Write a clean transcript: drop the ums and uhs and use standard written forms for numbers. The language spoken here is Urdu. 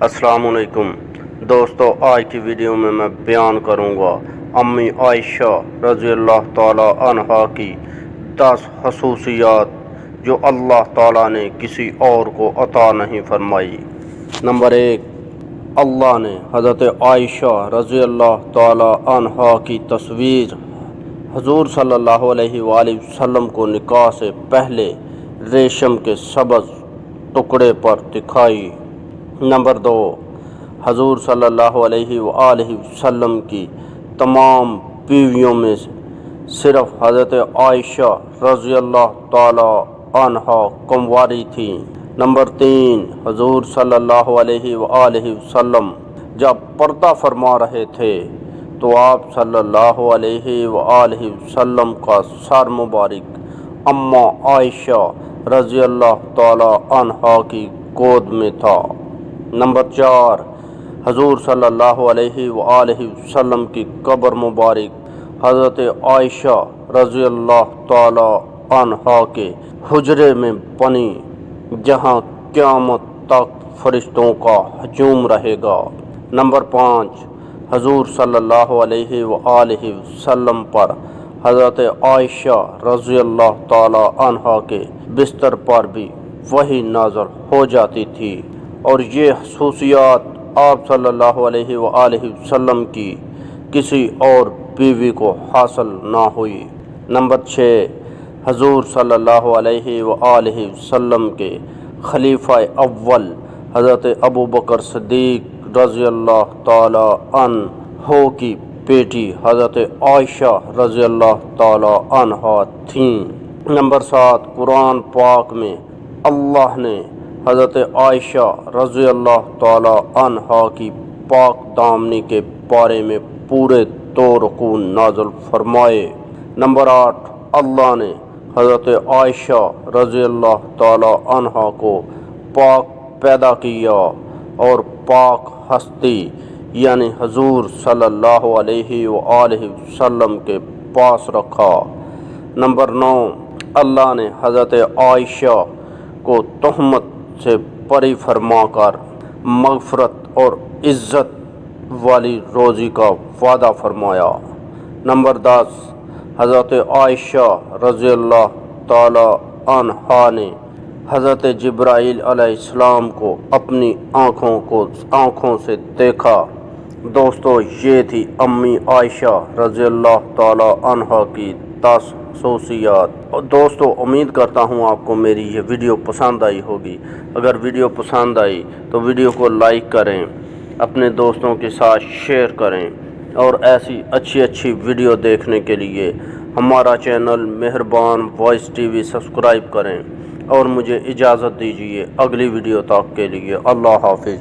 السلام علیکم دوستو، آج کی ویڈیو میں بیان کروں گا امی عائشہ رضی اللہ تعالی عنہا کی 10 خصوصیات جو اللہ تعالیٰ نے کسی اور کو عطا نہیں فرمائی۔ نمبر 1، اللہ نے حضرت عائشہ رضی اللہ تعالی عنہا کی تصویر حضور صلی اللہ علیہ وآلہ وسلم کو نکاح سے پہلے ریشم کے سبز ٹکڑے پر دکھائی۔ نمبر 2، حضور صلی اللہ علیہ وآلہ وسلم کی تمام بیویوں میں صرف حضرت عائشہ رضی اللہ تعالی عنہا کنواری تھیں۔ نمبر 3، حضور صلی اللہ علیہ وآلہ وسلم جب پردہ فرما رہے تھے تو آپ صلی اللہ علیہ وآلہ وسلم کا سر مبارک اماں عائشہ رضی اللہ تعالی عنہا کی گود میں تھا۔ نمبر 4، حضور صلی اللہ علیہ وآلہ وسلم کی قبر مبارک حضرت عائشہ رضی اللہ تعالی عنہا کے حجرے میں بنی، جہاں قیامت تک فرشتوں کا ہجوم رہے گا۔ نمبر 5، حضور صلی اللہ علیہ وآلہ وسلم پر حضرت عائشہ رضی اللہ تعالی عنہا کے بستر پر بھی وحی نازل ہو جاتی تھی، اور یہ خصوصیات آپ صلی اللہ علیہ وآلہ وسلم کی کسی اور بیوی کو حاصل نہ ہوئی۔ نمبر 6، حضور صلی اللہ علیہ وآلہ وسلم کے خلیفہ اول حضرت ابوبکر صدیق رضی اللہ تعالی عنہ کی بیٹی حضرت عائشہ رضی اللہ تعالی عنہا تھیں۔ نمبر 7، قرآن پاک میں اللہ نے حضرت عائشہ رضی اللہ تعالی عنہا کی پاک دامنی کے بارے میں پورے 2 رکوع نازل فرمائے۔ نمبر 8، اللہ نے حضرت عائشہ رضی اللہ تعالی عنہا کو پاک پیدا کیا اور پاک ہستی یعنی حضور صلی اللہ علیہ وآلہ وسلم کے پاس رکھا۔ نمبر 9، اللہ نے حضرت عائشہ کو تہمت سے بری فرما کر مغفرت اور عزت والی روزی کا وعدہ فرمایا۔ نمبر 10، حضرت عائشہ رضی اللہ تعالی عنہا نے حضرت جبرائیل علیہ السلام کو اپنی آنکھوں سے دیکھا۔ دوستو، یہ تھی امی عائشہ رضی اللہ تعالی عنہا کی 10 خصوصیات۔ اور دوستو، امید کرتا ہوں آپ کو میری یہ ویڈیو پسند آئی ہوگی۔ اگر ویڈیو پسند آئی تو ویڈیو کو لائک کریں، اپنے دوستوں کے ساتھ شیئر کریں، اور ایسی اچھی ویڈیو دیکھنے کے لیے ہمارا چینل مہربان وائس ٹی وی سبسکرائب کریں، اور مجھے اجازت دیجیے اگلی ویڈیو تک کے لیے۔ اللہ حافظ۔